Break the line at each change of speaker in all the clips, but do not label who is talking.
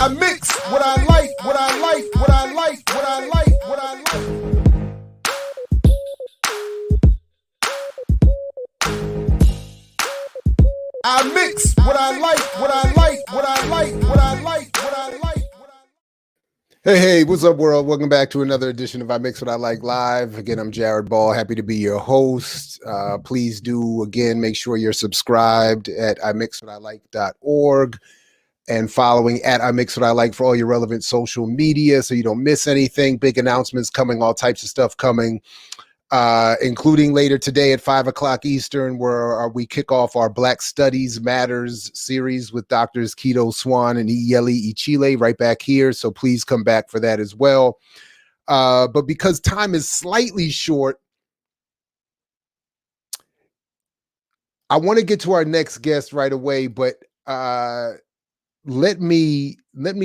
I mix what I like, what I like, what I like, what I like, what I like. I mix what I like, what I like, what I like, what I like, what I like. Hey, what's up, world? Welcome back to another edition of I Mix What I Like Live. Again, I'm Jared Ball. Happy to be your host. Please do, again, make sure you're subscribed at imixwhatilike.org and following at I Mix What I Like for all your relevant social media so you don't miss anything. Big announcements coming, all types of stuff coming, including later today at 5 o'clock Eastern, where we kick off our Black Studies Matters series with Doctors Quito Swan and Yeli Chile right back here. So please come back for that as well. But because time is slightly short, I want to get to our next guest right away, but let me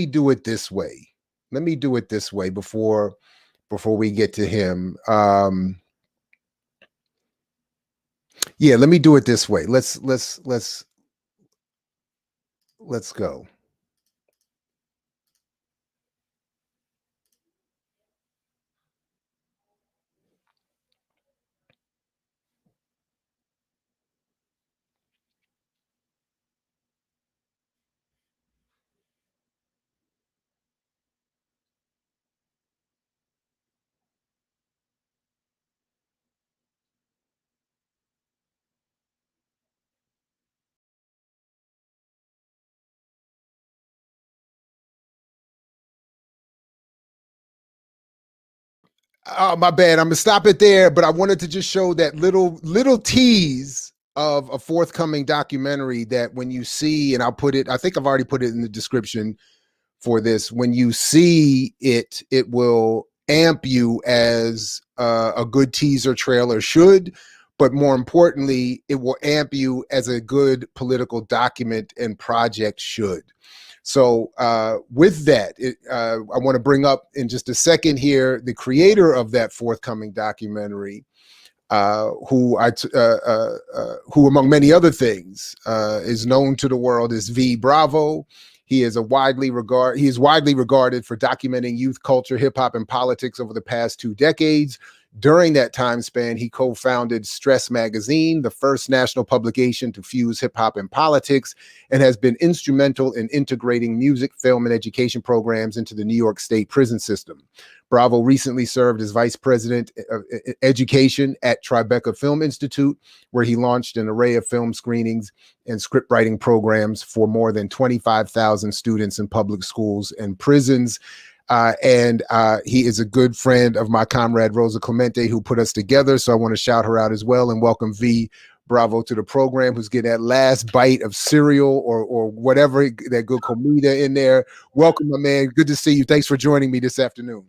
do it this way. Let me do it this way before we get to him. Yeah, let me do it this way. Let's go. My bad. I'm gonna stop it there, but I wanted to just show that little tease of a forthcoming documentary that when you see, and I'll put it, I think I've already put it in the description for this. When you see it, it will amp you as a good teaser trailer should, but more importantly, it will amp you as a good political document and project should. So with that, I want to bring up in just a second here the creator of that forthcoming documentary, who among many other things is known to the world as V Bravo. He is widely regarded for documenting youth culture, hip hop, and politics over the past 2 decades. During that time span, he co-founded Stress Magazine, the first national publication to fuse hip hop and politics, and has been instrumental in integrating music, film, and education programs into the New York State prison system. Bravo recently served as vice president of education at Tribeca Film Institute, where he launched an array of film screenings and scriptwriting programs for more than 25,000 students in public schools and prisons. And he is a good friend of my comrade Rosa Clemente, who put us together. So I want to shout her out as well and welcome V Bravo to the program, who's getting that last bite of cereal or whatever, that good comida in there. Welcome, my man. Good to see you. Thanks for joining me this afternoon.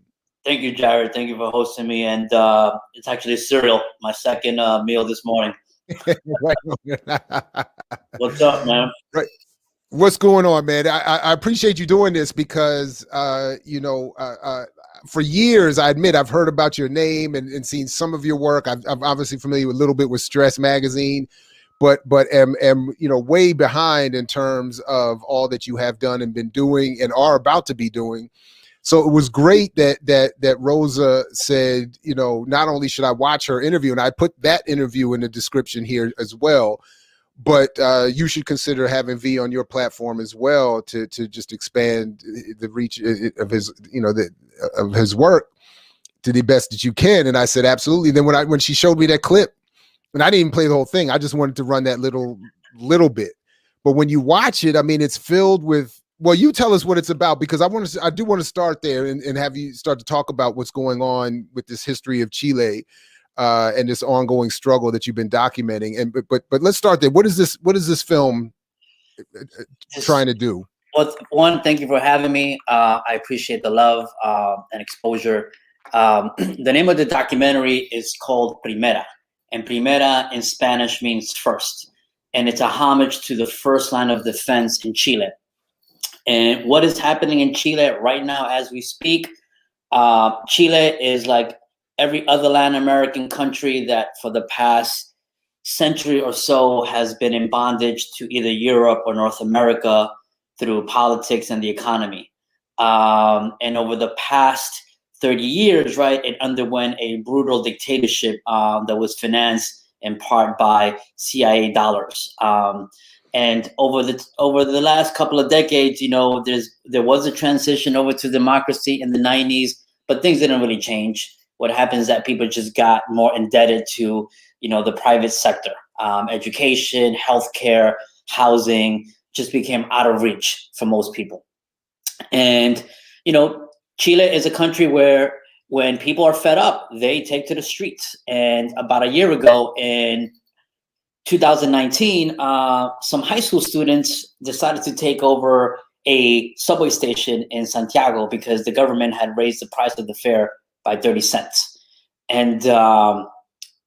Thank you, Jared. Thank you for hosting me. And it's actually cereal, my second meal this morning. What's up, man?
Right. What's going on, man? I appreciate you doing this because, for years, I admit I've heard about your name and seen some of your work. I'm obviously familiar with a little bit with Stress Magazine, but am way behind in terms of all that you have done and been doing and are about to be doing. So it was great that Rosa said, not only should I watch her interview, and I put that interview in the description here as well, but you should consider having V on your platform as well to just expand the reach of his, of his work to the best that you can. And I said, absolutely. Then when she showed me that clip, and I didn't even play the whole thing, I just wanted to run that little bit. But when you watch it, I mean, it's filled with, well, you tell us what it's about, because I do want to start there and have you start to talk about what's going on with this history of Chile. And this ongoing struggle that you've been documenting, but let's start there. What is this film trying to do?
Well, one, thank you for having me. I appreciate the love and exposure. The name of the documentary is called Primera, and Primera in Spanish means first, and it's a homage to the first line of defense in Chile. And what is happening in Chile right now as we speak? Chile is like every other Latin American country that for the past century or so has been in bondage to either Europe or North America through politics and the economy. And over the past 30 years, right, it underwent a brutal dictatorship that was financed in part by CIA dollars. And over the last couple of decades, there was a transition over to democracy in the 90s, but things didn't really change. What happens is that people just got more indebted to, the private sector. Education, healthcare, housing just became out of reach for most people. And, Chile is a country where when people are fed up, they take to the streets. And about a year ago in 2019, some high school students decided to take over a subway station in Santiago because the government had raised the price of the fare by 30 cents. And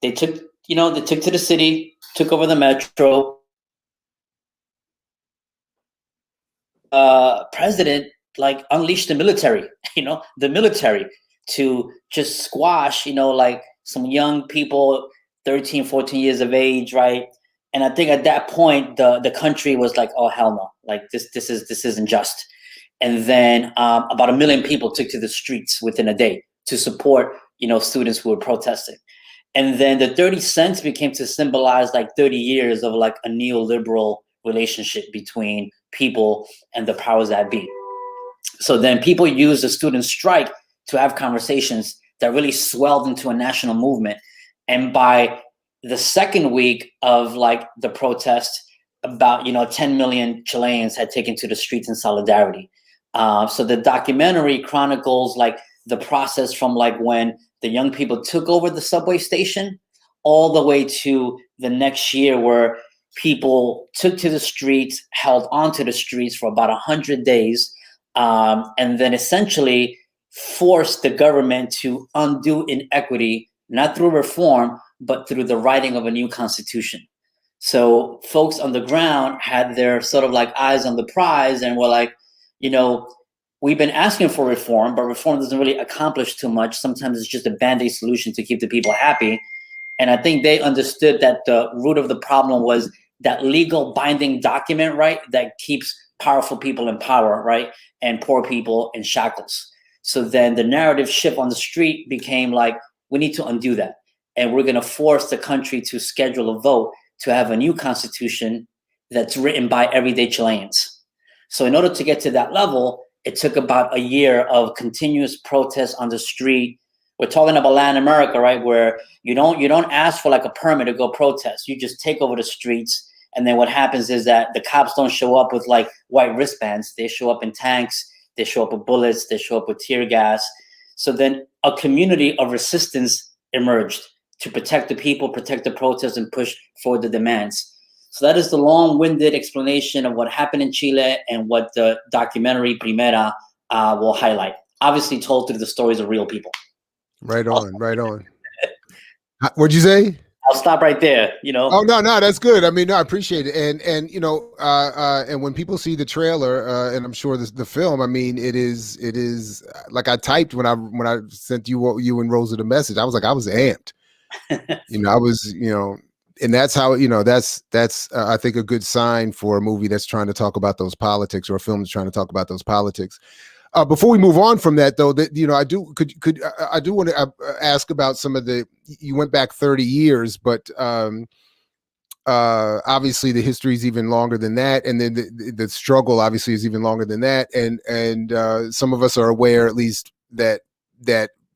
they took to the city, took over the metro. President unleashed the military, to just squash, some young people, 13, 14 years of age, right? And I think at that point, the country was like, oh, hell no, this isn't just. And then about 1 million people took to the streets within a day to support, students who were protesting. And then the 30 cents became to symbolize 30 years of a neoliberal relationship between people and the powers that be. So then people used the student strike to have conversations that really swelled into a national movement. And by the second week of the protest, about 10 million Chileans had taken to the streets in solidarity. So the documentary chronicles the process from when the young people took over the subway station all the way to the next year, where people took to the streets, held onto the streets for about 100 days, and then essentially forced the government to undo inequity, not through reform, but through the writing of a new constitution. So folks on the ground had their sort of eyes on the prize and were we've been asking for reform, but reform doesn't really accomplish too much. Sometimes it's just a Band-Aid solution to keep the people happy. And I think they understood that the root of the problem was that legal binding document, right, that keeps powerful people in power, right, and poor people in shackles. So then the narrative shift on the street became we need to undo that. And we're going to force the country to schedule a vote to have a new constitution that's written by everyday Chileans. So in order to get to that level, it took about a year of continuous protests on the street. We're talking about Latin America, right, where you don't ask for a permit to go protest. You just take over the streets. And then what happens is that the cops don't show up with white wristbands. They show up in tanks. They show up with bullets. They show up with tear gas. So then a community of resistance emerged to protect the people, protect the protests, and push for the demands. So that is the long-winded explanation of what happened in Chile and what the documentary Primera will highlight. Obviously told through the stories of real people.
Right on, right on. What'd you say?
I'll stop right there,
Oh, no, that's good. I mean, no, I appreciate it. And and when people see the trailer, and I'm sure the film, I mean, it is like I typed when I sent you and Rosa the message, I was amped. I was, and that's how, that's I think a good sign for a movie that's trying to talk about those politics, or a film that's trying to talk about those politics. Before we move on from that, though, that I do want to ask about some of you went back 30 years, but obviously the history is even longer than that, and then the struggle obviously is even longer than that, and some of us are aware, at least, that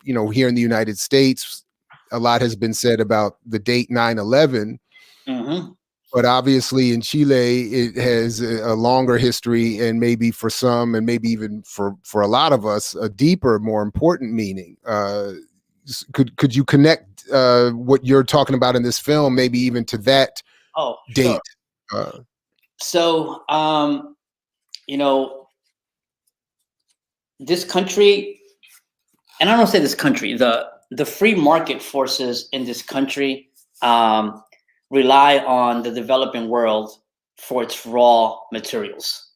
here in the United States, a lot has been said about the date 9/11. Mm-hmm. But obviously in Chile, it has a longer history, and maybe for some, and maybe even for a lot of us, a deeper, more important meaning. Could you connect what you're talking about in this film, maybe even to that date?
Sure. This country, and I don't say this country, the free market forces in this country rely on the developing world for its raw materials,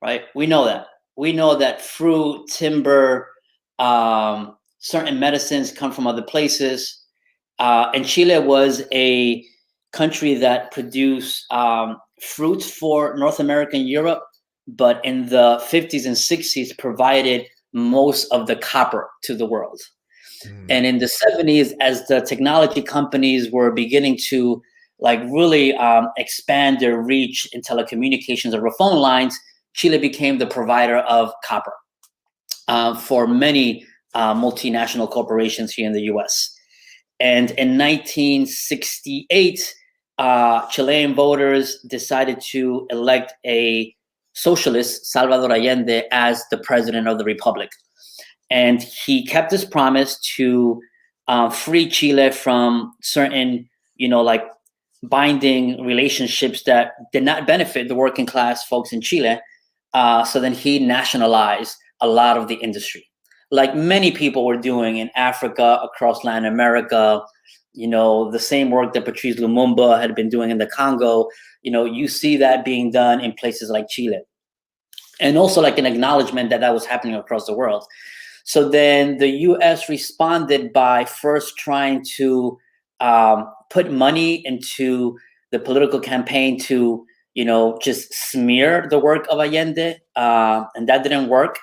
right? We know that fruit, timber, certain medicines come from other places. And Chile was a country that produced fruits for North America and Europe, but in the 50s and 60s provided most of the copper to the world. And in the 70s, as the technology companies were beginning to like really expand their reach in telecommunications over phone lines, Chile became the provider of copper for many multinational corporations here in the US. And in 1968, Chilean voters decided to elect a socialist, Salvador Allende, as the president of the republic. And he kept his promise to free Chile from certain, like binding relationships that did not benefit the working class folks in Chile. So then he nationalized a lot of the industry, like many people were doing in Africa, across Latin America. The same work that Patrice Lumumba had been doing in the Congo. You see that being done in places like Chile, and also like an acknowledgement that that was happening across the world. So then the US responded by first trying to put money into the political campaign to, just smear the work of Allende, and that didn't work.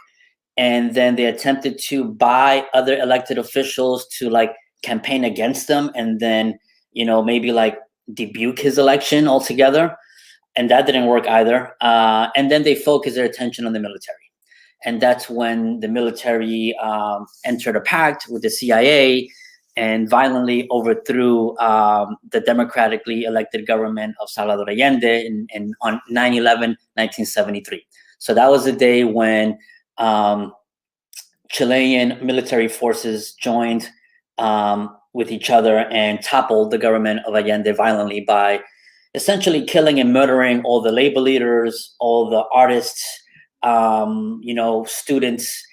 And then they attempted to buy other elected officials to like campaign against them, and then, maybe like debunk his election altogether. And that didn't work either. And then they focused their attention on the military. And that's when the military entered a pact with the CIA and violently overthrew the democratically elected government of Salvador Allende on 9/11, 1973. So that was the day when Chilean military forces joined with each other and toppled the government of Allende violently by essentially killing and murdering all the labor leaders, all the artists, students,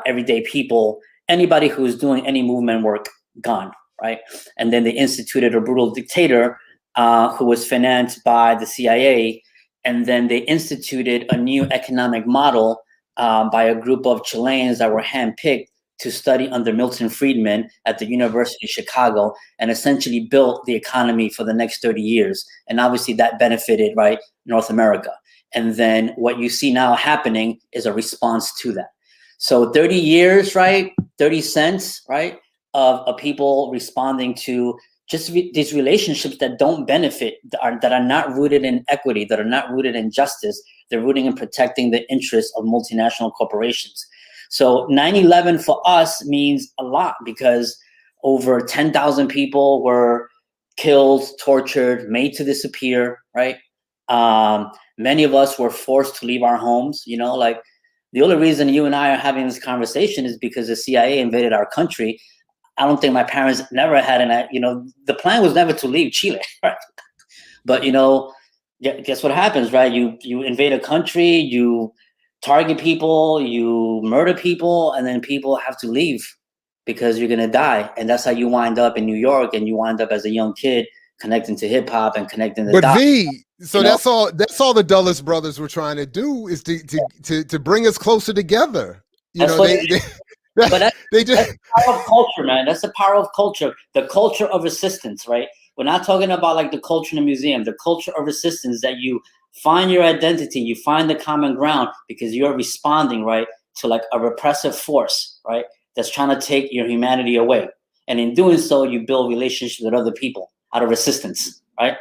everyday people, anybody who was doing any movement work, gone, right? And then they instituted a brutal dictator who was financed by the CIA. And then they instituted a new economic model by a group of Chileans that were handpicked to study under Milton Friedman at the University of Chicago, and essentially built the economy for the next 30 years. And obviously that benefited, right, North America. And then what you see now happening is a response to that. So 30 years, right, 30 cents, right, of people responding to just these relationships that don't benefit, that are not rooted in equity, that are not rooted in justice. They're rooting in protecting the interests of multinational corporations. So 9/11 for us means a lot, because over 10,000 people were killed, tortured, made to disappear, right? Many of us were forced to leave our homes. Like the only reason you and I are having this conversation is because the CIA invaded our country. I don't think my parents never had the plan was never to leave Chile, right? But, guess what happens, right? You invade a country, you target people, you murder people, and then people have to leave because you're going to die. And that's how you wind up in New York, and you wind up as a young kid connecting to hip hop and connecting to
But so that's all the Dulles brothers were trying to do, is to bring us closer together.
But that's the power of culture, man. That's the power of culture. The culture of resistance, right? We're not talking about like the culture in a museum. The culture of resistance, that you find your identity, you find the common ground, because you're responding, right, to like a repressive force, right, that's trying to take your humanity away. And in doing so, you build relationships with other people out of resistance, right?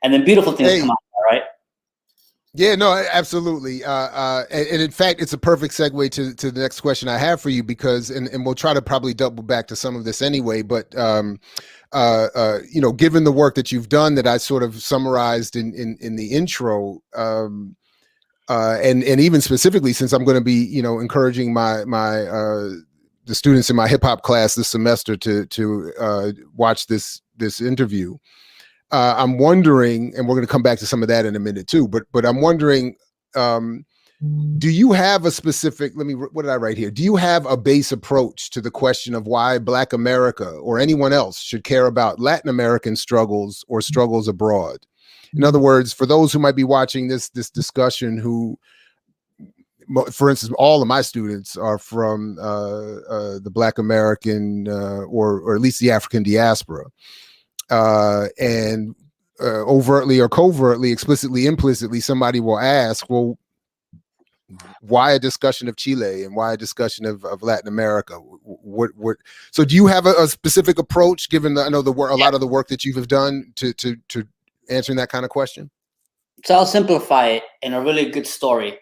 And then beautiful things come out, right?
Yeah, no, absolutely. And in fact, it's a perfect segue to the next question I have for you, because, and we'll try to probably double back to some of this anyway, but, given the work that you've done that I sort of summarized in the intro, and even specifically, since I'm going to be, encouraging the students in my hip hop class this semester to watch this interview. I'm wondering, and we're going to come back to some of that in a minute too, but I'm wondering, do you have a specific, what did I write here? Do you have a base approach to the question of why Black America or anyone else should care about Latin American struggles or struggles abroad? In other words, for those who might be watching this discussion, who, for instance, all of my students are from the Black American or at least the African diaspora. And overtly or covertly, explicitly, implicitly, somebody will ask, well, Why a discussion of Chile and why a discussion of Latin America? So do you have a specific approach, given I know a lot of the work that you have done to answering that kind of question?
So I'll simplify it in a really good story.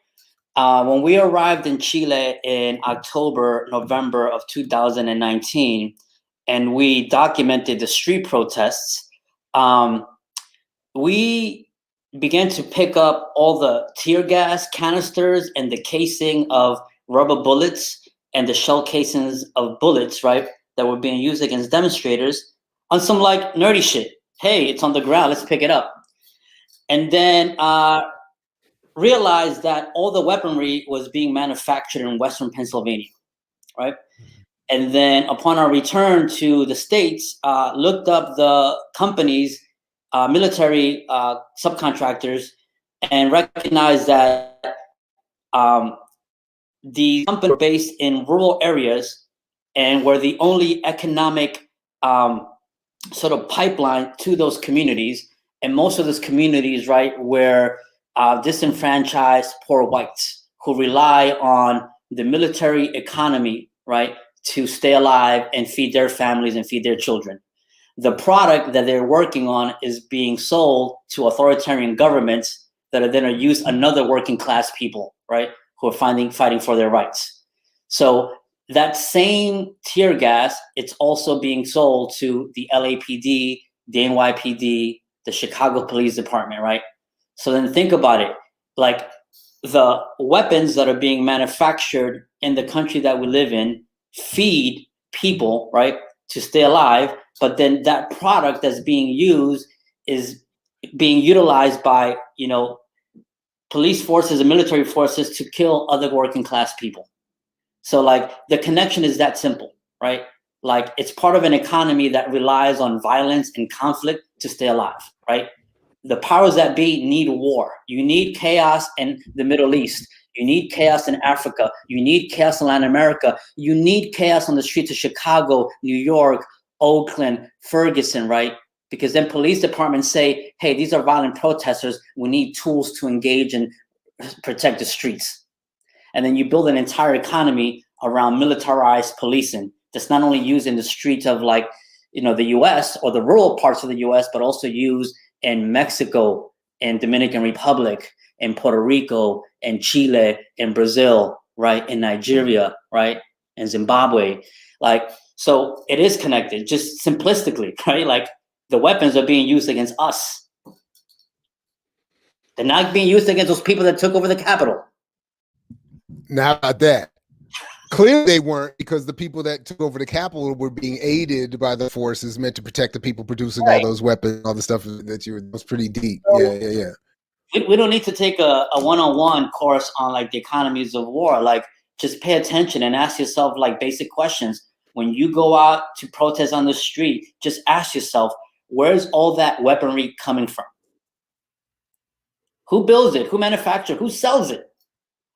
When we arrived in Chile in November of 2019, and we documented the street protests, we began to pick up all the tear gas canisters and the casing of rubber bullets and the shell casings of bullets, right, that were being used against demonstrators on some like nerdy shit. Hey, it's on the ground, let's pick it up. And then realized that all the weaponry was being manufactured in Western Pennsylvania, right? And then upon our return to the States, looked up the companies, military subcontractors, and recognized that the companies were based in rural areas and were the only economic sort of pipeline to those communities. And most of those communities, right, were disenfranchised poor whites who rely on the military economy, right, to stay alive and feed their families and feed their children. The product that they're working on is being sold to authoritarian governments that are then use another working class people, right, who are fighting for their rights. So that same tear gas, it's also being sold to the LAPD, the NYPD, the Chicago Police Department, right? So then think about it, like the weapons that are being manufactured in the country that we live in feed people, right, to stay alive, but then that product that's being used is being utilized by, you know, police forces and military forces to kill other working class people. So like the connection is that simple, right? Like it's part of an economy that relies on violence and conflict to stay alive, right? The powers that be need war. You need chaos in the Middle East. You need chaos in Africa. You need chaos in Latin America. You need chaos on the streets of Chicago, New York, Oakland, Ferguson, right? Because then police departments say, hey, these are violent protesters. We need tools to engage and protect the streets. And then you build an entire economy around militarized policing that's not only used in the streets of like, you know, the US or the rural parts of the US, but also used in Mexico and Dominican Republic, in Puerto Rico, and Chile, and Brazil, right, in Nigeria, right, and Zimbabwe. Like, so it is connected, just simplistically, right? Like the weapons are being used against us. They're not being used against those people that took over the Capitol.
Now about that. Clearly they weren't, because the people that took over the Capitol were being aided by the forces meant to protect the people producing all those weapons, all the stuff that was pretty deep. So, yeah.
We don't need to take a one-on-one course on like the economies of war. Like just pay attention and ask yourself like basic questions. When you go out to protest on the street, just ask yourself, where's all that weaponry coming from? Who builds it? Who manufactures? Who sells it?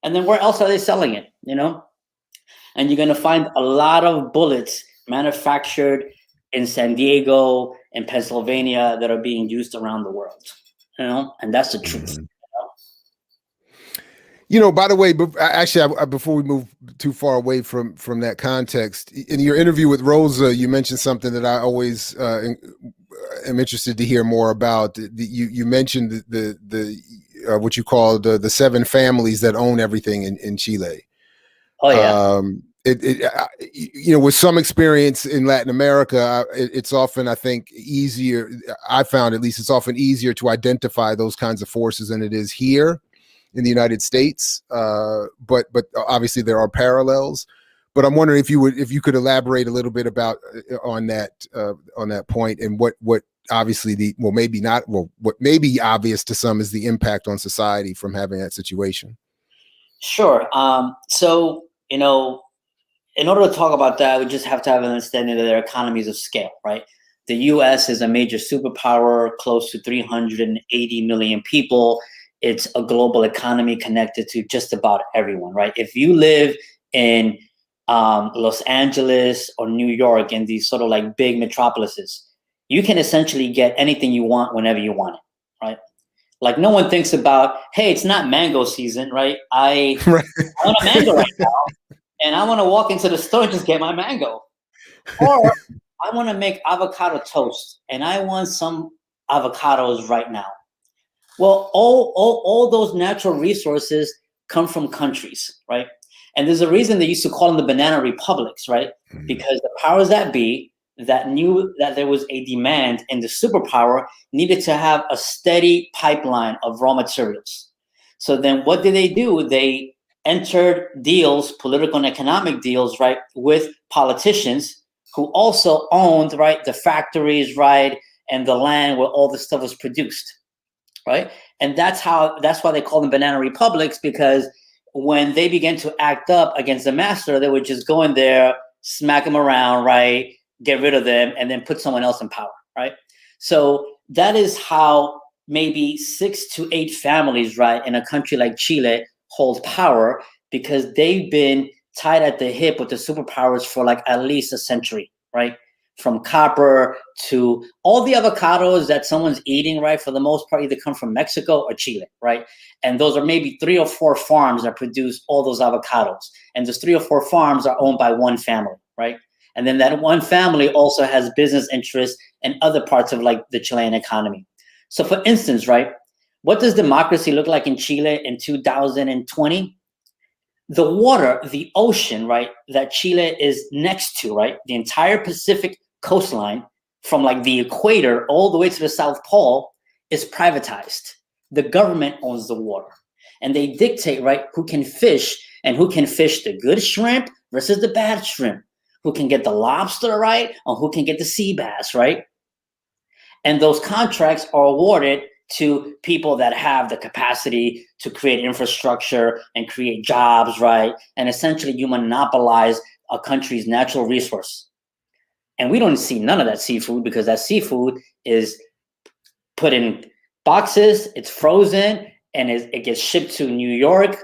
And then where else are they selling it? You know? And you're going to find a lot of bullets manufactured in San Diego and Pennsylvania that are being used around the world, you know, and that's the truth.
You know, by the way, actually, before we move too far away from that context, in your interview with Rosa, you mentioned something that I always am interested to hear more about. You mentioned the what you call the 7 families that own everything in Chile.
Oh yeah.
You know, with some experience in Latin America, it's often, I think, easier. I found, at least, it's often easier to identify those kinds of forces than it is here in the United States. But obviously there are parallels. But I'm wondering if you could elaborate a little bit about on that point, and what obviously what may be obvious to some is the impact on society from having that situation.
Sure. So, you know, in order to talk about that, we just have to have an understanding that there are economies of scale, right? The US is a major superpower, close to 380 million people. It's a global economy connected to just about everyone, right? If you live in Los Angeles or New York, and these sort of like big metropolises, you can essentially get anything you want whenever you want it, right? Like no one thinks about, hey, it's not mango season, right? I
Right.
want a mango right now, and I want to walk into the store and just get my mango. Or I want to make avocado toast, and I want some avocados right now. Well, all those natural resources come from countries, right? And there's a reason they used to call them the banana republics, right? Because the powers that be that knew that there was a demand and the superpower needed to have a steady pipeline of raw materials. So then what did they do? They entered deals, political and economic deals, right, with politicians who also owned, right, the factories, right, and the land where all the stuff was produced, right? And that's why they call them banana republics, because when they began to act up against the master, they would just go in there, smack them around, right, get rid of them, and then put someone else in power, right? So that is how maybe 6 to 8 families, right, in a country like Chile hold power, because they've been tied at the hip with the superpowers for like at least a century, right? From copper to all the avocados that someone's eating, right, for the most part, either come from Mexico or Chile, right? And those are maybe 3 or 4 farms that produce all those avocados. And those 3 or 4 farms are owned by one family, right? And then that one family also has business interests in other parts of like the Chilean economy. So for instance, right, what does democracy look like in Chile in 2020? The water, the ocean, right, that Chile is next to, right, the entire Pacific coastline from like the equator all the way to the South Pole is privatized. The government owns the water, and they dictate, right, who can fish and who can fish the good shrimp versus the bad shrimp, who can get the lobster, right, or who can get the sea bass, right? And those contracts are awarded to people that have the capacity to create infrastructure and create jobs, right? And essentially you monopolize a country's natural resource. And we don't see none of that seafood, because that seafood is put in boxes, it's frozen, and it gets shipped to New York,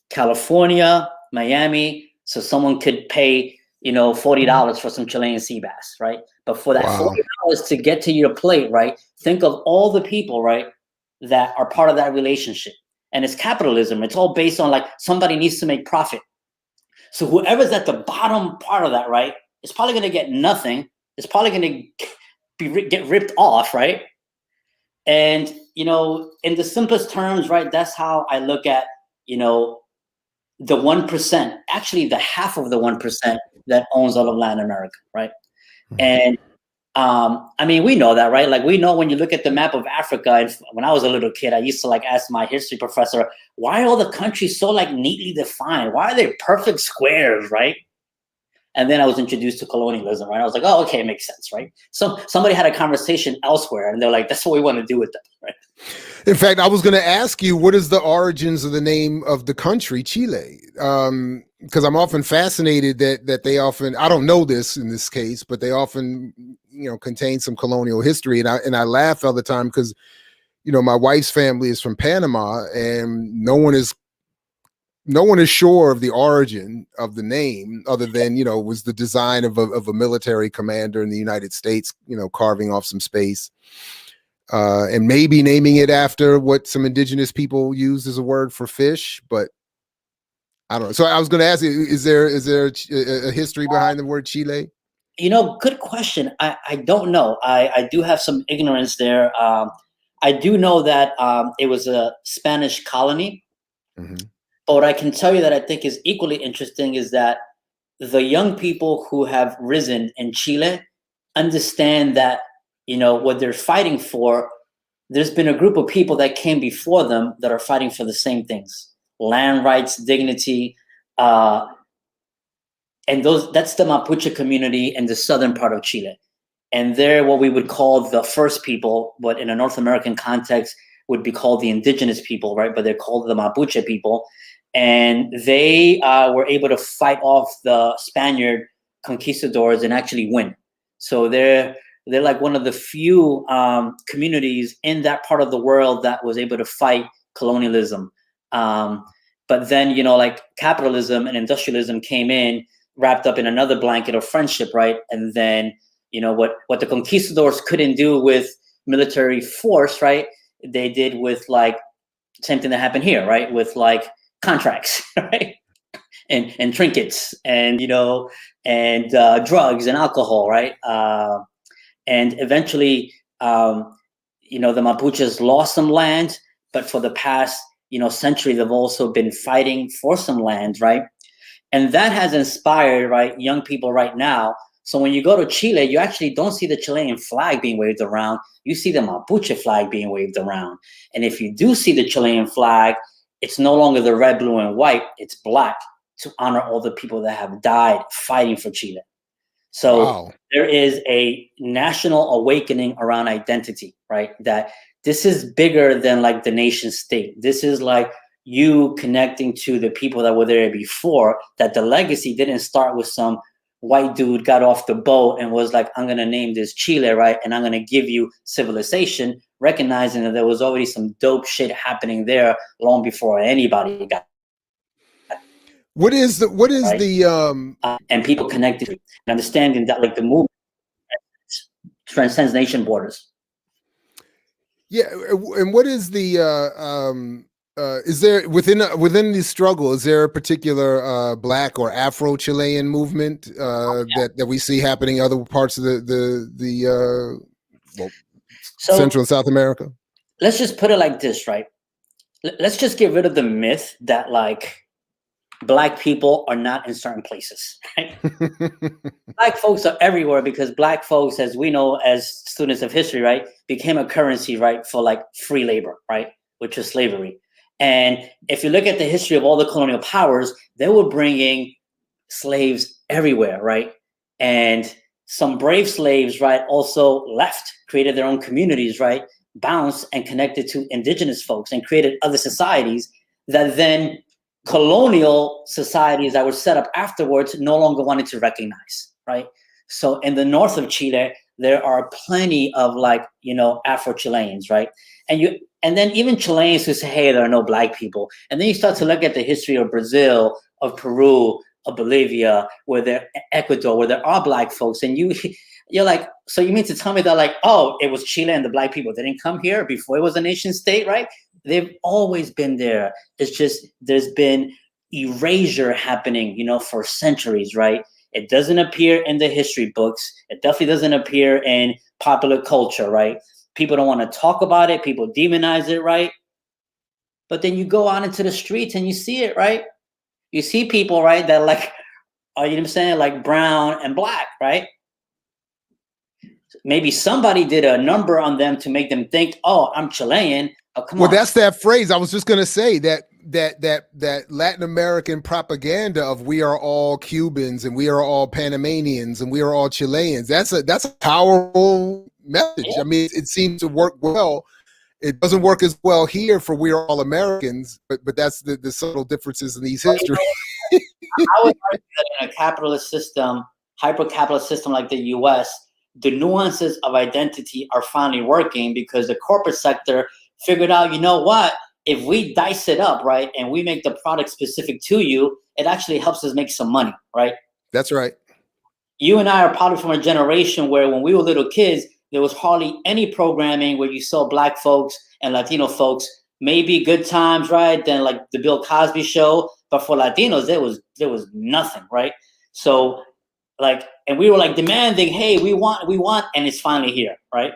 California, Miami, so someone could pay, $40 for some Chilean sea bass, right? But for that
Wow.
$40 to get to your plate, right? Think of all the people, right, that are part of that relationship. And it's capitalism. It's all based on like somebody needs to make profit. So whoever's at the bottom part of that, right, is probably going to get nothing. It's probably going to get ripped off, right? And, in the simplest terms, right, that's how I look at, the 1%, actually the half of the 1% that owns all of Latin America, right? And I mean, we know that, right? Like we know when you look at the map of Africa, and when I was a little kid, I used to like ask my history professor, why are all the countries so like neatly defined? Why are they perfect squares, right? And then I was introduced to colonialism, right? I was like, oh, okay, it makes sense, right? So somebody had a conversation elsewhere, and they're like, that's what we want to do with them, right?
In fact, I was going to ask you, what is the origins of the name of the country, Chile? Because I'm often fascinated that they often, I don't know this in this case, but they often, contain some colonial history. And I laugh all the time because, my wife's family is from Panama, and no one is sure of the origin of the name, other than, it was the design of a military commander in the United States, carving off some space. And maybe naming it after what some indigenous people use as a word for fish, but I don't know. So I was going to ask you, is there a history behind the word Chile?
Good question. I don't know. I do have some ignorance there. I do know that it was a Spanish colony. Mm-hmm. But what I can tell you that I think is equally interesting is that the young people who have risen in Chile understand that, what they're fighting for, there's been a group of people that came before them that are fighting for the same things: land rights, dignity, and that's the Mapuche community in the southern part of Chile. And they're what we would call the first people, but in a North American context would be called the indigenous people, right? But they're called the Mapuche people. And they were able to fight off the Spaniard conquistadors and actually win. So they're like one of the few communities in that part of the world that was able to fight colonialism. But then, like capitalism and industrialism came in, wrapped up in another blanket of friendship, right? And then, what the conquistadors couldn't do with military force, right? they did with like same thing that happened here, right? With like contracts, right? And trinkets, and and drugs and alcohol, right? And eventually, the Mapuches lost some land, but for the past century, they've also been fighting for some land, right? And that has inspired, right, young people right now. So when you go to Chile, you actually don't see the Chilean flag being waved around. You see the Mapuche flag being waved around. And if you do see the Chilean flag, it's no longer the red, blue, and white. It's black, to honor all the people that have died fighting for Chile. So wow. There is a national awakening around identity, right? That this is bigger than like the nation state. This is like you connecting to the people that were there before, that the legacy didn't start with some white dude got off the boat and was like, I'm going to name this Chile, right? And I'm going to give you civilization, recognizing that there was already some dope shit happening there long before anybody got.
What is the
and people connected and understanding that like the movement transcends nation borders.
Yeah, and what is the is there within the struggle? Is there a particular Black or Afro-Chilean movement that we see happening in other parts of the Central and South America?
Let's just put it like this, right? Let's just get rid of the myth that like Black people are not in certain places, right? Black folks are everywhere because Black folks, as we know as students of history, right, became a currency, right, for like free labor, right, which is slavery. And if you look at the history of all the colonial powers, they were bringing slaves everywhere, right? And some brave slaves, right, also left, created their own communities, right, bounced and connected to indigenous folks and created other societies that then colonial societies that were set up afterwards no longer wanted to recognize, right? So in the north of Chile, there are plenty of like, Afro-Chileans, right? And then even Chileans who say, hey, there are no Black people. And then you start to look at the history of Brazil, of Peru, of Bolivia, Ecuador, where there are Black folks. And you're like, so you mean to tell me that like, oh, it was Chile and the Black people didn't come here before it was a nation state, right? They've always been there. It's just there's been erasure happening, for centuries, right? It doesn't appear in the history books. It definitely doesn't appear in popular culture, right? People don't want to talk about it. People demonize it, right? But then you go out into the streets and you see it, right? You see people, right, that like, like brown and Black, right? Maybe somebody did a number on them to make them think, oh, I'm Chilean. Oh, come on.
That's that phrase. I was just going to say that Latin American propaganda of we are all Cubans and we are all Panamanians and we are all Chileans. That's a powerful message. Yeah. I mean, it seems to work well. It doesn't work as well here for we are all Americans, but that's the subtle differences in these histories.
I would argue that in a capitalist system, hyper-capitalist system like the U.S., the nuances of identity are finally working because the corporate sector figured out, you know what, if we dice it up, right, and we make the product specific to you, it actually helps us make some money, right?
That's right.
You and I are probably from a generation where when we were little kids, there was hardly any programming where you saw Black folks and Latino folks, maybe Good Times, right? Then like the Bill Cosby show, but for Latinos, there was nothing, right? So like, and we were like demanding, hey, we want, and it's finally here, right?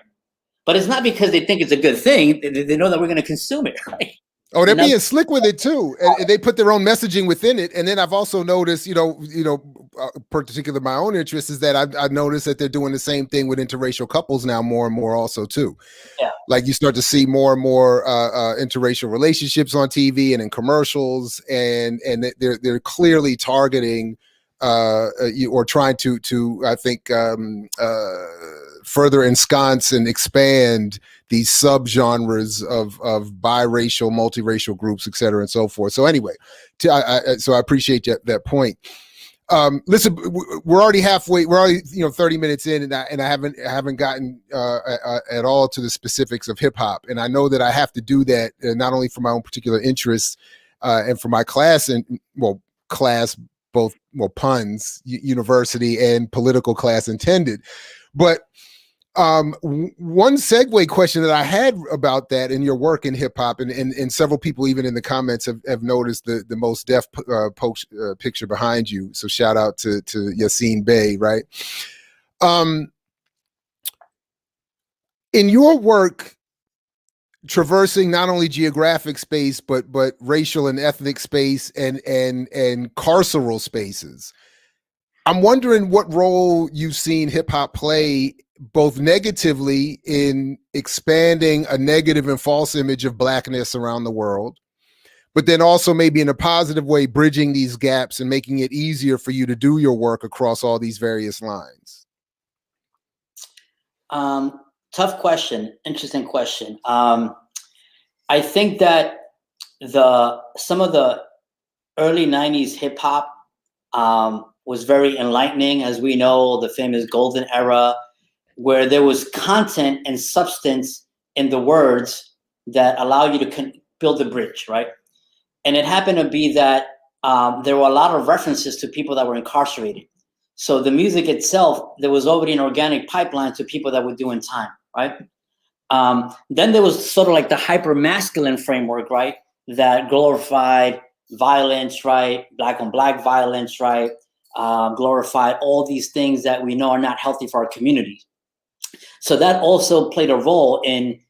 But it's not because they think it's a good thing. They know that we're going to consume it, right?
Oh, they're being slick with it too, and they put their own messaging within it. And then I've also noticed, particular my own interest is that I've noticed that they're doing the same thing with interracial couples now more and more also too.
Yeah. Like
you start to see more and more interracial relationships on TV and in commercials, and they're clearly targeting or trying to I think further ensconce and expand these subgenres of biracial, multiracial groups, et cetera, and so forth. So anyway, so I appreciate that point. Listen, we're already halfway. We're already 30 minutes in, and I haven't gotten at all to the specifics of hip hop. And I know that I have to do that not only for my own particular interests and for my class both puns, university and political class intended, but One segue question that I had about that in your work in hip hop, and several people even in the comments have noticed the most deaf picture behind you. So shout out to Yassine Bey, right? In your work, traversing not only geographic space but racial and ethnic space and carceral spaces, I'm wondering what role you've seen hip hop play both negatively in expanding a negative and false image of Blackness around the world, but then also maybe in a positive way, bridging these gaps and making it easier for you to do your work across all these various lines.
Tough question. Interesting question. I think that some of the early 90s hip hop was very enlightening, as we know, the famous golden era, where there was content and substance in the words that allow you to build a bridge, right? And it happened to be that there were a lot of references to people that were incarcerated. So the music itself, there was already an organic pipeline to people that were doing time, right? Then there was sort of like the hyper masculine framework, right? That glorified violence, right? Black on black violence, right? Glorified all these things that we know are not healthy for our community. So that also played a role in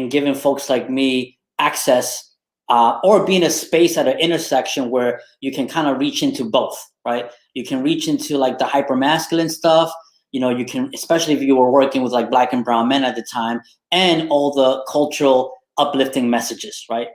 giving folks like me access or being a space at an intersection where you can kind of reach into both, right? You can reach into like the hyper masculine stuff. You know, you can, especially if you were working with like Black and brown men at the time, and all the cultural uplifting messages, right?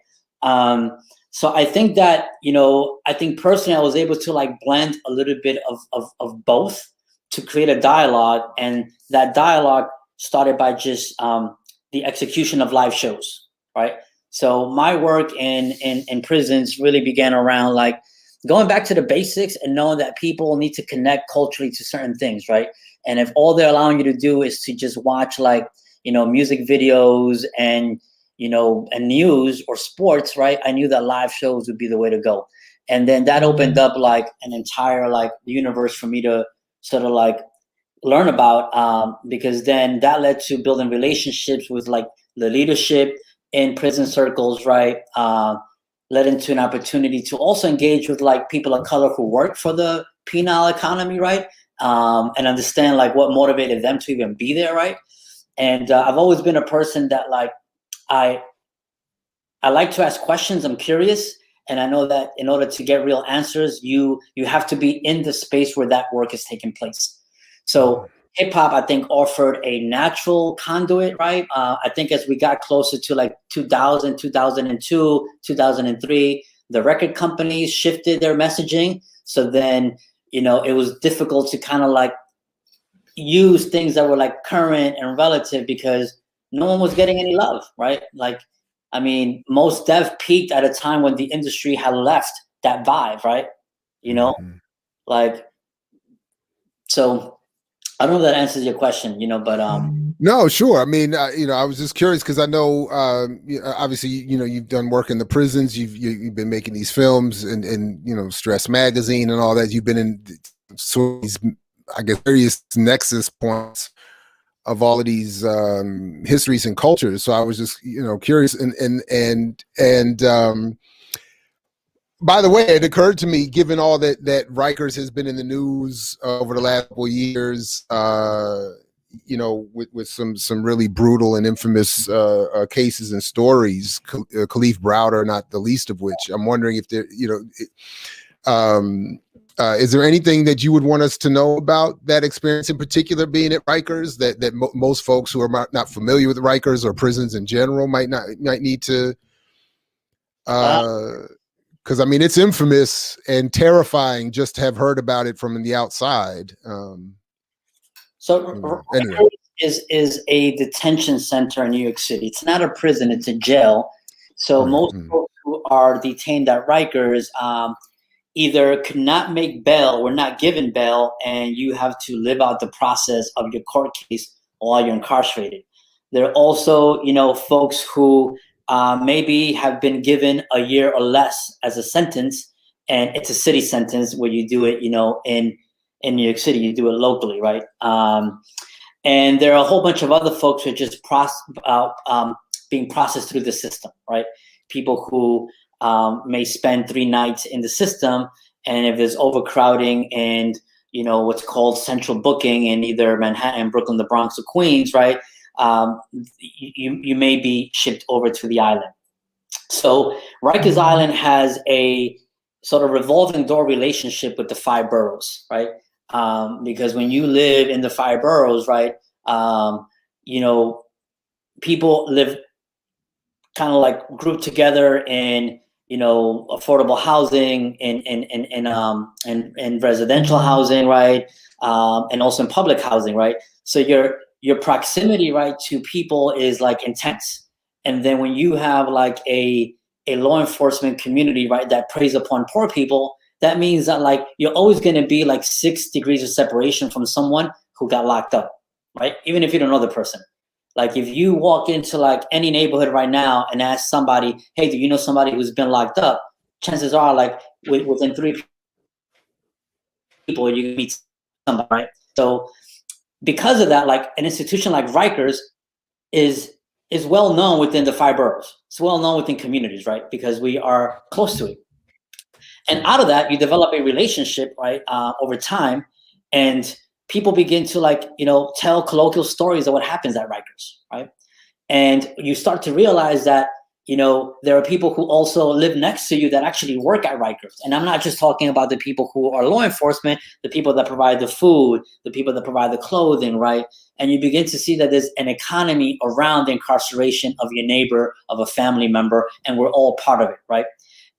So I think that, you know, I think personally I was able to like blend a little bit of both to create a dialogue, and that dialogue started by just the execution of live shows, right? So my work in prisons really began around like going back to the basics and knowing that people need to connect culturally to certain things, right? And if all they're allowing you to do is to just watch like, you know, music videos and, you know, and news or sports, right? I knew that live shows would be the way to go. And then that opened up like an entire like universe for me to sort of like learn about, because then that led to building relationships with like the leadership in prison circles, right? Led into an opportunity to also engage with like people of color who work for the penal economy, right? And understand like what motivated them to even be there, right? And I've always been a person that like I like to ask questions. I'm curious, and I know that in order to get real answers, you have to be in the space where that work is taking place. So hip hop, I think, offered a natural conduit, right? I think as we got closer to like 2000, 2002, 2003, the record companies shifted their messaging. So then, you know, it was difficult to kind of like use things that were like current and relative because no one was getting any love, right? Like, I mean, Mos Def peaked at a time when the industry had left that vibe, right? You know, like, so I don't know if that answers your question, you know, but
no, sure. I mean, you know, I was just curious because I know, obviously, you know, you've done work in the prisons. You've been making these films and you know, Stress Magazine and all that. You've been in sort of these, I guess, various nexus points of all of these histories and cultures. So I was just, you know, curious. And by the way, it occurred to me, given all that Rikers has been in the news over the last couple of years, you know, with some really brutal and infamous cases and stories, Khalif Browder, not the least of which. I'm wondering if there, you know, is there anything that you would want us to know about that experience in particular, being at Rikers, that most folks who are not familiar with Rikers or prisons in general might need to? Because I mean, it's infamous and terrifying just to have heard about it from the outside.
So
You know,
Rikers
anyway.
is a detention center in New York City. It's not a prison; it's a jail. So most folks who are detained at Rikers either could not make bail or not given bail, and you have to live out the process of your court case while you're incarcerated. There are also, you know, folks who maybe have been given a year or less as a sentence, and it's a city sentence where you do it, you know, in New York City, you do it locally, right? And there are a whole bunch of other folks who are just being processed through the system, right? People who may spend 3 nights in the system, and if there's overcrowding and what's called central booking in either Manhattan, Brooklyn, the Bronx, or Queens, right? You may be shipped over to the island. So Rikers Island has a sort of revolving door relationship with the 5 boroughs, right? Because when you live in the 5 boroughs, right, people live kind of like grouped together in affordable housing and residential housing, right, and also in public housing, right. So your proximity, right, to people is like intense. And then when you have like a law enforcement community, right, that preys upon poor people, that means that like you're always going to be like 6 degrees of separation from someone who got locked up, right? Even if you don't know the person. Like if you walk into like any neighborhood right now and ask somebody, hey, do you know somebody who's been locked up? Chances are like within 3 people you meet somebody, right? So because of that, like an institution like Rikers is well known within the 5 boroughs. It's well known within communities, right? Because we are close to it. And out of that, you develop a relationship, right, over time, and people begin to like, tell colloquial stories of what happens at Rikers, right? And you start to realize that, there are people who also live next to you that actually work at Rikers. And I'm not just talking about the people who are law enforcement, the people that provide the food, the people that provide the clothing, right? And you begin to see that there's an economy around the incarceration of your neighbor, of a family member, and we're all part of it, right?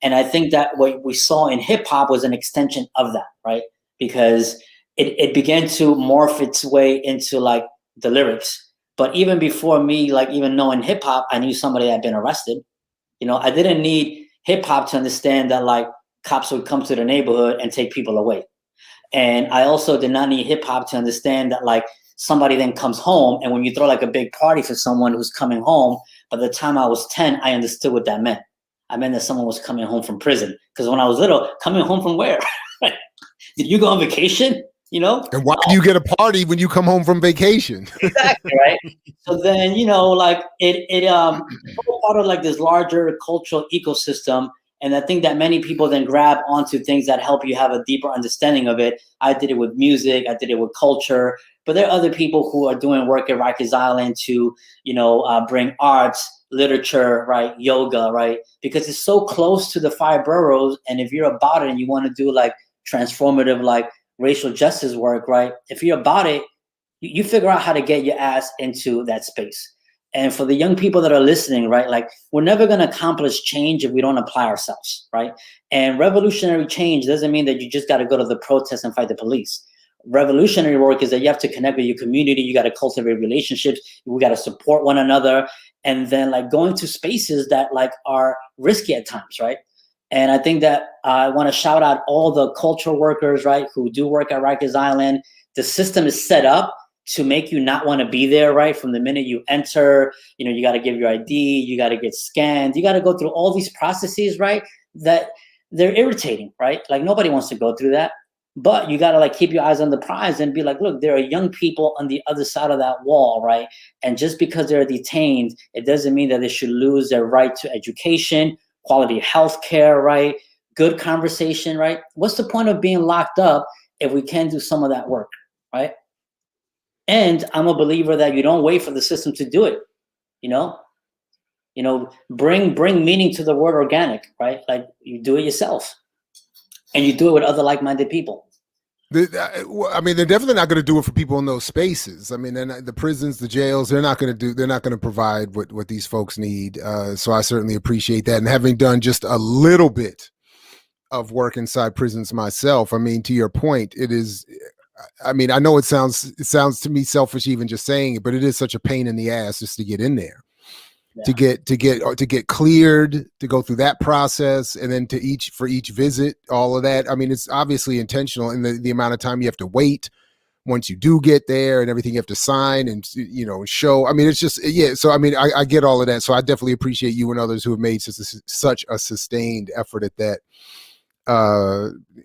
And I think that what we saw in hip hop was an extension of that, right? Because it began to morph its way into like the lyrics. But even before me, like even knowing hip hop, I knew somebody had been arrested. I didn't need hip hop to understand that like cops would come to the neighborhood and take people away. And I also did not need hip hop to understand that like somebody then comes home, and when you throw like a big party for someone who's coming home, by the time I was 10, I understood what that meant. I meant that someone was coming home from prison. Because when I was little, coming home from where? Did you go on vacation?
And why do you get a party when you come home from vacation?
Exactly, right? So then, like it's all part of like this larger cultural ecosystem. And I think that many people then grab onto things that help you have a deeper understanding of it. I did it with music, I did it with culture, but there are other people who are doing work at Rikers Island to, bring arts, literature, right, yoga, right? Because it's so close to the 5 boroughs. And if you're about it and you want to do like transformative, like racial justice work, right? If you're about it, you figure out how to get your ass into that space. And for the young people that are listening, right, like we're never going to accomplish change if we don't apply ourselves, right? And revolutionary change doesn't mean that you just got to go to the protest and fight the police. Revolutionary work is that you have to connect with your community. You got to cultivate relationships. We got to support one another. And then like going to spaces that like are risky at times, right? And I think that I want to shout out all the cultural workers, right, who do work at Rikers Island. The system is set up to make you not want to be there, right? From the minute you enter, you got to give your ID, you got to get scanned, you got to go through all these processes, right? That they're irritating, right? Like nobody wants to go through that. But you got to like keep your eyes on the prize and be like, look, there are young people on the other side of that wall, right? And just because they're detained, it doesn't mean that they should lose their right to education, quality health care, right? Good conversation, right? What's the point of being locked up if we can do some of that work, right? And I'm a believer that you don't wait for the system to do it, bring meaning to the word organic, right? Like you do it yourself and you do it with other like-minded people.
I mean, they're definitely not going to do it for people in those spaces. I mean, the prisons, the jails, they're not going to provide what these folks need. So I certainly appreciate that. And having done just a little bit of work inside prisons myself, I mean, to your point, it is, I mean, I know it sounds to me selfish even just saying it, but it is such a pain in the ass just to get in there. Yeah. to get cleared, to go through that process, and then for each visit, all of that. I mean, it's obviously intentional in the amount of time you have to wait once you do get there, and everything you have to sign and show. I mean, it's just, yeah. So I mean, I get all of that. So I definitely appreciate you and others who have made such a sustained effort at that.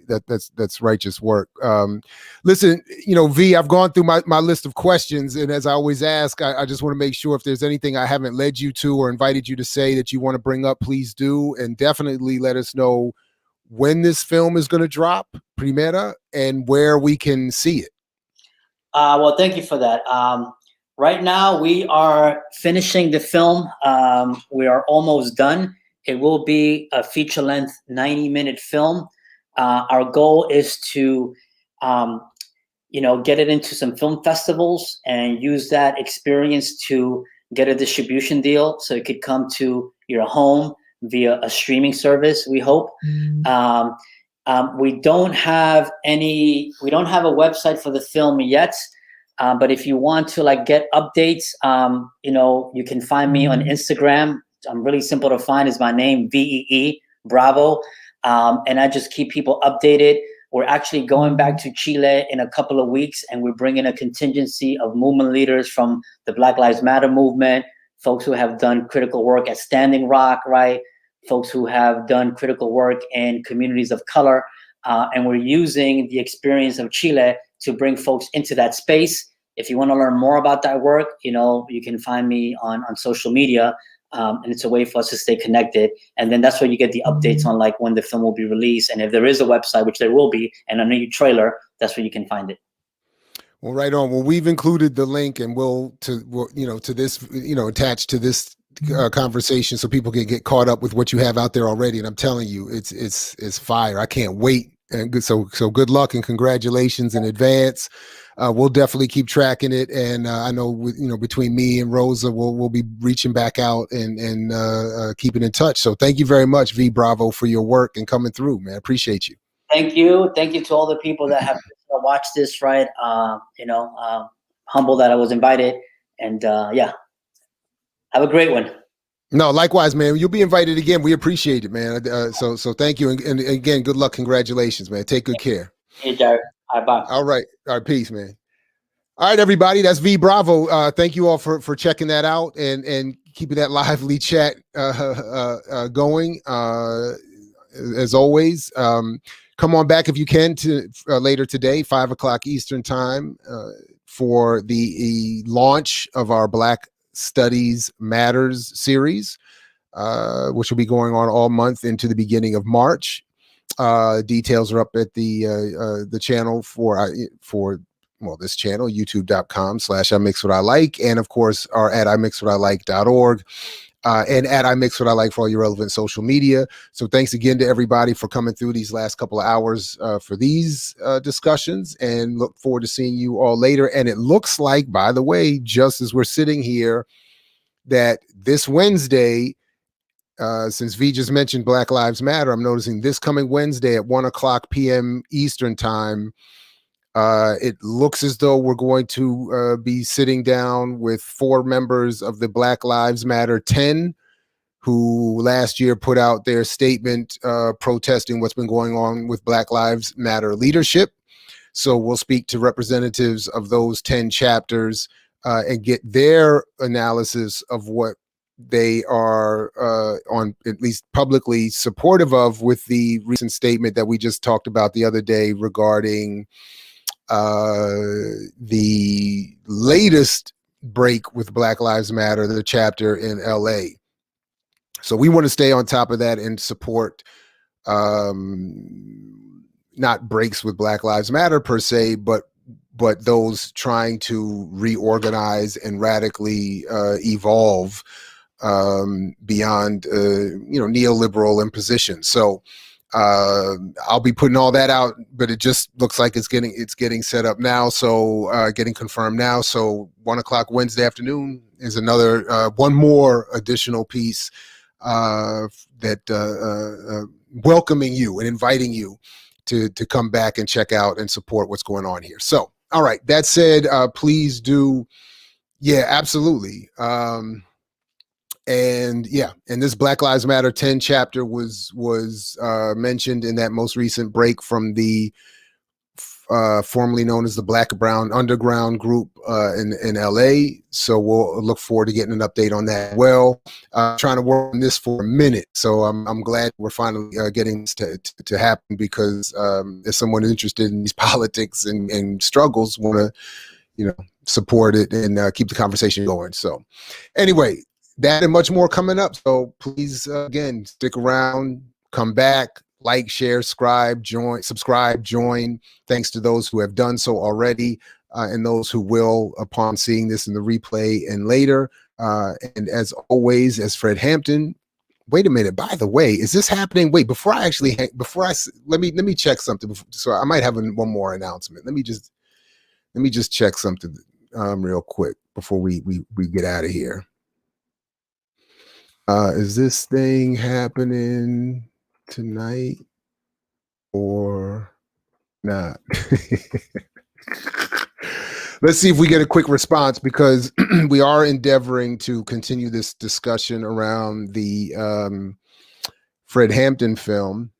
That's righteous work. Listen, V, I've gone through my list of questions, and as I always ask, I just want to make sure if there's anything I haven't led you to or invited you to say that you want to bring up, please do, and definitely let us know when this film is going to drop, Primera, and where we can see it.
Well, thank you for that. Right now, we are finishing the film. We are almost done. It will be a feature-length 90-minute film. Our goal is to, get it into some film festivals and use that experience to get a distribution deal so it could come to your home via a streaming service, we hope. We don't have a website for the film yet. But if you want to get updates, you can find me on Instagram. I'm really simple to find. Is my name, VEE Bravo, and I just keep people updated. We're actually going back to Chile in a couple of weeks, and we're bringing a contingency of movement leaders from the Black Lives Matter movement, folks who have done critical work at Standing Rock, right? Folks who have done critical work in communities of color, and we're using the experience of Chile to bring folks into that space. If you want to learn more about that work, you can find me on social media, and it's a way for us to stay connected. And then that's where you get the updates on when the film will be released. And if there is a website, which there will be, and a new trailer, that's where you can find it.
Well, right on. Well, we've included the link, and attached to this conversation so people can get caught up with what you have out there already. And I'm telling you, it's fire. I can't wait. And so good luck and congratulations in advance. We'll definitely keep tracking it, and I know between me and Rosa, we'll be reaching back out and keeping in touch. So thank you very much, V Bravo, for your work and coming through, man. Appreciate you.
Thank you to all the people that have watched this. Right, humble that I was invited, and have a great one.
No, likewise, man. You'll be invited again. We appreciate it, man. So thank you, and again, good luck. Congratulations, man. Take good care.
Hey, Jared. Bye.
All right, peace, man. All right, everybody. That's V Bravo. Thank you all for checking that out and keeping that lively chat going. As always, come on back if you can to later today, 5:00 Eastern time, for the launch of our Black Studies Matters series, which will be going on all month into the beginning of March. Details are up at the channel for this channel, youtube.com/imixwhatilike, and of course our at imixwhatilike.org, and at imixwhatilike for all your relevant social media. So thanks again to everybody for coming through these last couple of hours for these discussions, and look forward to seeing you all later. And it looks like, by the way, just as we're sitting here, that this Wednesday, since V just mentioned Black Lives Matter, I'm noticing this coming Wednesday at 1:00 p.m. Eastern time, it looks as though we're going to be sitting down with 4 members of the Black Lives Matter 10, who last year put out their statement protesting what's been going on with Black Lives Matter leadership. So we'll speak to representatives of those 10 chapters and get their analysis of what they are on at least publicly supportive of, with the recent statement that we just talked about the other day regarding the latest break with Black Lives Matter, the chapter in LA. So we want to stay on top of that and support not breaks with Black Lives Matter per se, but those trying to reorganize and radically evolve beyond neoliberal imposition. So I'll be putting all that out, but it just looks like it's getting set up now. So getting confirmed now. So 1:00 Wednesday afternoon is another one more additional piece that welcoming you and inviting you to come back and check out and support what's going on here. So, all right, that said, please do. Yeah, absolutely. And this Black Lives Matter 10 chapter was mentioned in that most recent break from the formerly known as the Black Brown Underground Group in LA. So we'll look forward to getting an update on that. Well, trying to work on this for a minute. So I'm glad we're finally getting this to happen, because if someone interested in these politics and struggles want to, support it and keep the conversation going. So anyway, that and much more coming up. So please, again, stick around, come back, like, share, subscribe, join. Thanks to those who have done so already, and those who will upon seeing this in the replay and later. And as always, as Fred Hampton, wait a minute, by the way, is this happening? Wait, let me check something. So I might have one more announcement. Let me just check something real quick before we get out of here. Is this thing happening tonight or not? Let's see if we get a quick response, because we are endeavoring to continue this discussion around the Fred Hampton film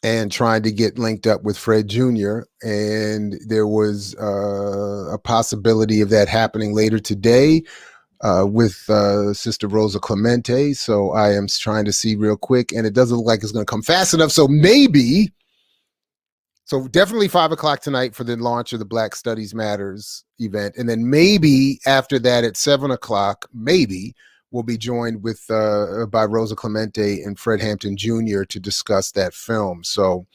and trying to get linked up with Fred Jr. And there was a possibility of that happening later today with Sister Rosa Clemente. So I am trying to see real quick, and it doesn't look like it's going to come fast enough. So definitely 5 o'clock tonight for the launch of the Black Studies Matters event. And then maybe after that at 7 o'clock, maybe we'll be joined with by Rosa Clemente and Fred Hampton Jr. to discuss that film. So,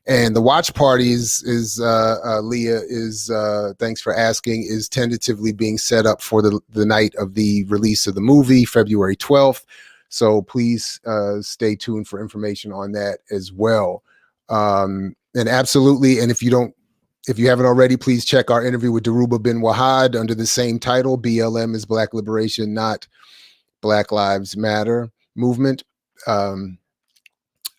and the watch party is Leah is, thanks for asking, is tentatively being set up for the night of the release of the movie, February 12th. So please stay tuned for information on that as well. And absolutely, and if you haven't already, please check our interview with Dhoruba bin Wahad under the same title, BLM is Black Liberation, not Black Lives Matter movement. All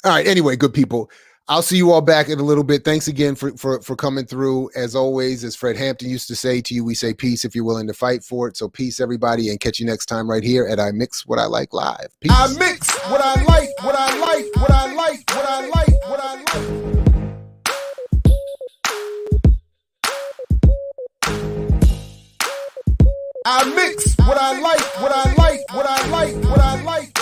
right, anyway, good people. I'll see you all back in a little bit. Thanks again for coming through. As always, as Fred Hampton used to say to you, we say peace if you're willing to fight for it. So peace, everybody, and catch you next time right here at I Mix What I Like Live. Peace.
I mix what I like, what I like, what I like, what I like, what I like. I mix what I like, what I like, what I like, what I like.